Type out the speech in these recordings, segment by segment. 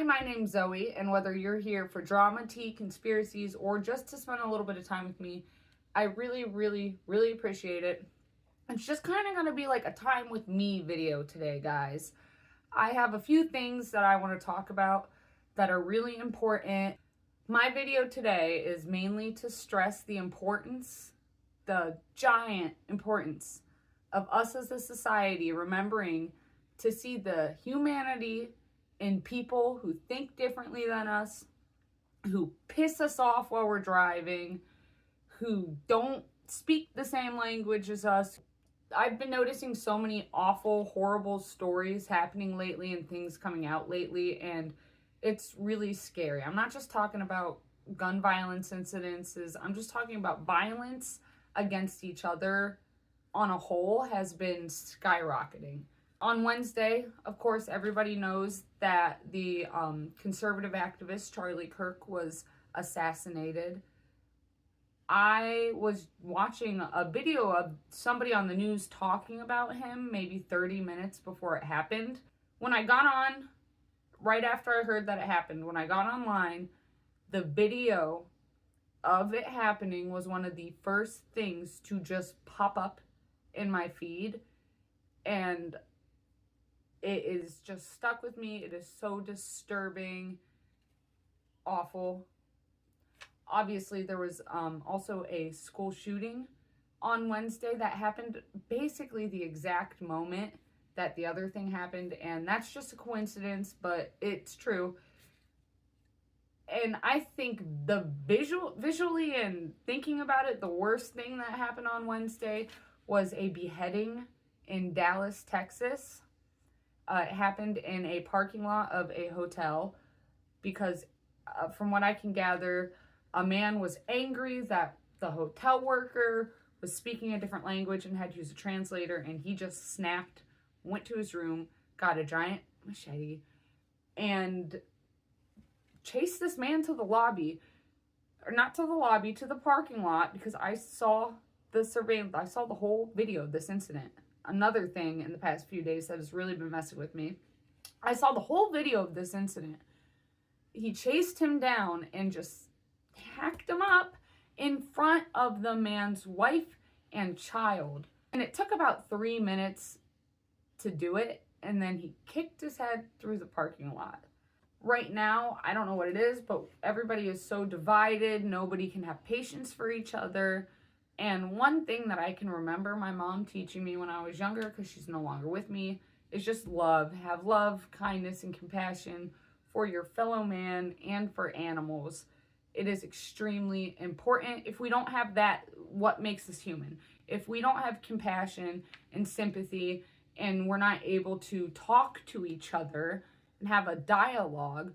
my name's Zoe, and whether you're here for drama, tea, conspiracies, or just to spend a little bit of time with me, I really, really, really appreciate it. It's just kind of going to be like a time with me video today, guys. I have a few things that I want to talk about that are really important. My video today is mainly to stress the importance, the giant importance of us as a society remembering to see the humanity in people who think differently than us, who piss us off while we're driving, who don't speak the same language as us. I've been noticing so many awful, horrible stories happening lately and things coming out lately, and it's really scary. I'm not just talking about gun violence incidences. I'm just talking about violence against each other on a whole has been skyrocketing. On Wednesday, of course, everybody knows that the conservative activist Charlie Kirk was assassinated. I was watching a video of somebody on the news talking about him maybe 30 minutes before it happened. When I got on, right after I heard that it happened, when I got online, the video of it happening was one of the first things to just pop up in my feed, and it is just stuck with me. It is so disturbing, awful. Obviously, there was also a school shooting on Wednesday that happened basically the exact moment that the other thing happened, and that's just a coincidence, but it's true. And I think the visually and thinking about it, the worst thing that happened on Wednesday was a beheading in Dallas, Texas. It happened in a parking lot of a hotel because from what I can gather, a man was angry that the hotel worker was speaking a different language and had to use a translator, and he just snapped, went to his room, got a giant machete, and chased this man to the lobby, or not to the lobby, to the parking lot, because I saw the surveillance, I saw the whole video of this incident. Another thing in the past few days that has really been messing with me. I saw the whole video of this incident. He chased him down and just hacked him up in front of the man's wife and child. And it took about 3 minutes to do it, and then he kicked his head through the parking lot. Right now, I don't know what it is, but everybody is so divided. Nobody can have patience for each other. And one thing that I can remember my mom teaching me when I was younger, because she's no longer with me, is just love. Have love, kindness, and compassion for your fellow man and for animals. It is extremely important. If we don't have that, what makes us human? If we don't have compassion and sympathy, and we're not able to talk to each other and have a dialogue,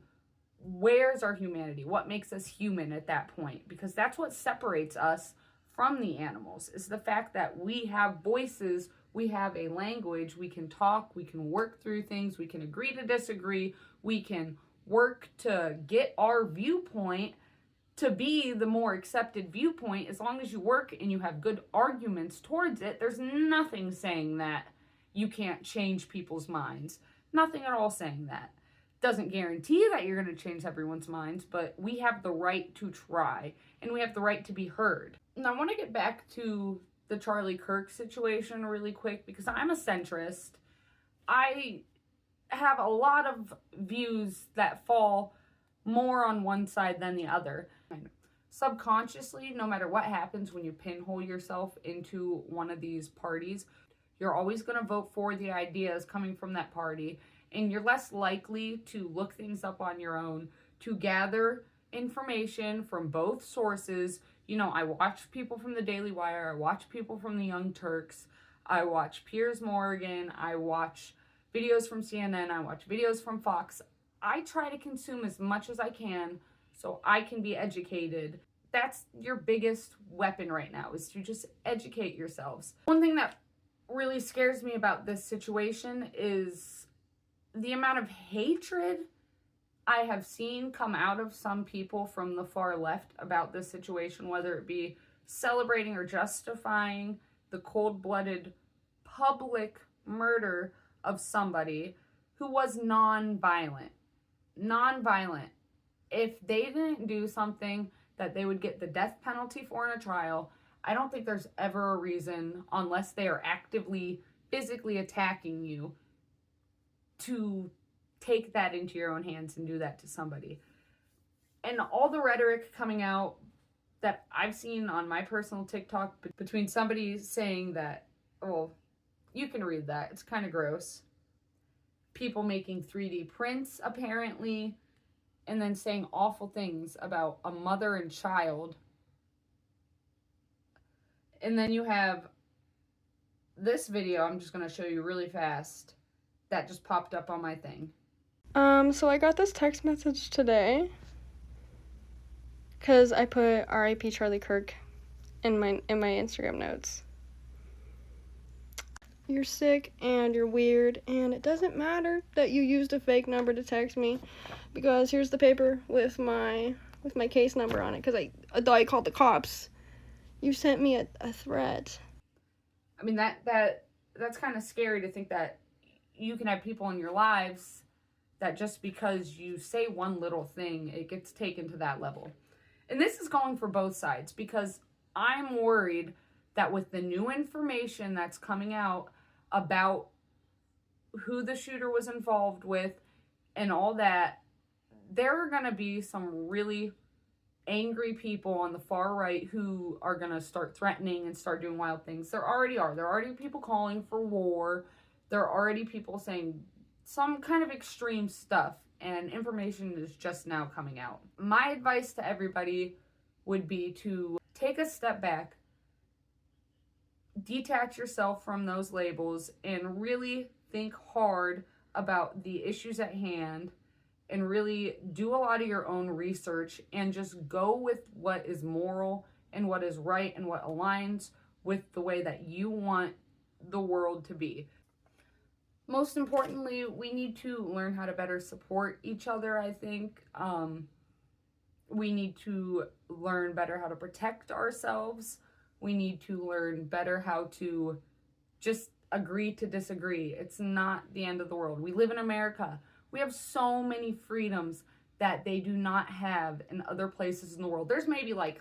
where's our humanity? What makes us human at that point? Because that's what separates us from the animals, is the fact that we have voices, we have a language, we can talk, we can work through things, we can agree to disagree, we can work to get our viewpoint to be the more accepted viewpoint. As long as you work and you have good arguments towards it, there's nothing saying that you can't change people's minds. Nothing at all saying that. Doesn't guarantee that you're going to change everyone's minds, but we have the right to try, and we have the right to be heard. Now, I want to get back to the Charlie Kirk situation really quick, because I'm a centrist. I have a lot of views that fall more on one side than the other. Subconsciously, no matter what happens when you pinhole yourself into one of these parties, you're always going to vote for the ideas coming from that party, and you're less likely to look things up on your own, to gather information from both sources. You know, I watch people from the Daily Wire, I watch people from the Young Turks, I watch Piers Morgan, I watch videos from CNN, I watch videos from Fox. I try to consume as much as I can so I can be educated. That's your biggest weapon right now, is to just educate yourselves. One thing that really scares me about this situation is the amount of hatred I have seen come out of some people from the far left about this situation, whether it be celebrating or justifying the cold-blooded public murder of somebody who was non-violent. nonviolent. If they didn't do something that they would get the death penalty for in a trial, I don't think there's ever a reason, unless they are actively, physically attacking you, to take that into your own hands and do that to somebody. And all the rhetoric coming out that I've seen on my personal TikTok between somebody saying that, oh, you can read that, it's kind of gross. People making 3D prints, apparently, and then saying awful things about a mother and child. And then you have this video, I'm just going to show you really fast, that just popped up on my thing. So I got this text message today because I put R.I.P. Charlie Kirk in my Instagram notes. You're sick and you're weird, and it doesn't matter that you used a fake number to text me, because here's the paper with my case number on it, because I thought I called the cops. You sent me a threat. I mean, that's kind of scary to think that you can have people in your lives that just because you say one little thing, it gets taken to that level. And this is going for both sides, because I'm worried that with the new information that's coming out about who the shooter was involved with and all that, there are going to be some really angry people on the far right who are going to start threatening and start doing wild things. There already are. There are already people calling for war. There are already people saying some kind of extreme stuff, and information is just now coming out. My advice to everybody would be to take a step back, detach yourself from those labels, and really think hard about the issues at hand, and really do a lot of your own research, and just go with what is moral and what is right and what aligns with the way that you want the world to be. Most importantly, we need to learn how to better support each other, I think. We need to learn better how to protect ourselves. We need to learn better how to just agree to disagree. It's not the end of the world. We live in America. We have so many freedoms that they do not have in other places in the world. There's maybe I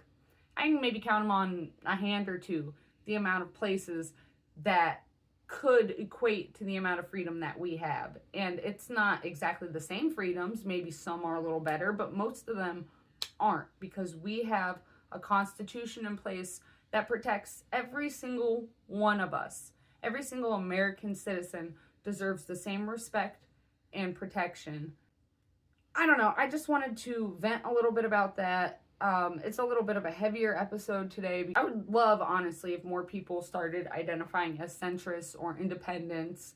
can maybe count them on a hand or two, the amount of places that could equate to the amount of freedom that we have. And it's not exactly the same freedoms. Maybe some are a little better, but most of them aren't, because we have a constitution in place that protects every single one of us. Every single American citizen deserves the same respect and protection. I don't know. I just wanted to vent a little bit about that. It's a little bit of a heavier episode today. I would love, honestly, if more people started identifying as centrists or independents.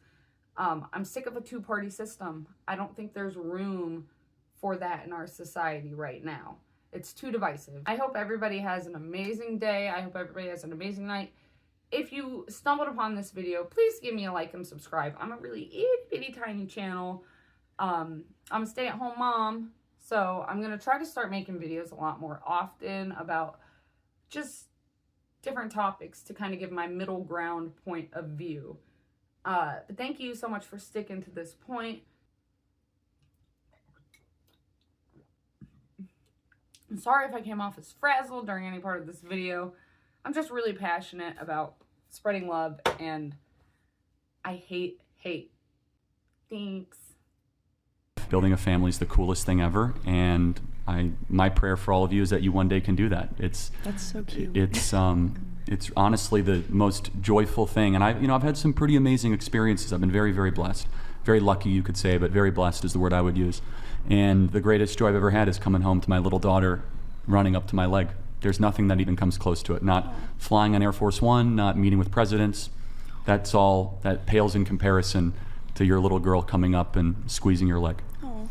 I'm sick of a two-party system. I don't think there's room for that in our society right now. It's too divisive. I hope everybody has an amazing day. I hope everybody has an amazing night. If you stumbled upon this video, please give me a like and subscribe. I'm a really itty-bitty tiny channel. I'm a stay-at-home mom, so I'm going to try to start making videos a lot more often about just different topics to kind of give my middle ground point of view. But thank you so much for sticking to this point. I'm sorry if I came off as frazzled during any part of this video. I'm just really passionate about spreading love, and I hate hate. Thanks. Building a family is the coolest thing ever, and my prayer for all of you is that you one day can do that. That's so cute. It's honestly the most joyful thing, and I've had some pretty amazing experiences. I've been very, very blessed, very lucky, you could say, but very blessed is the word I would use. And the greatest joy I've ever had is coming home to my little daughter running up to my leg. There's nothing that even comes close to it. Not flying on Air Force One, not meeting with presidents. That pales in comparison to your little girl coming up and squeezing your leg. Oh.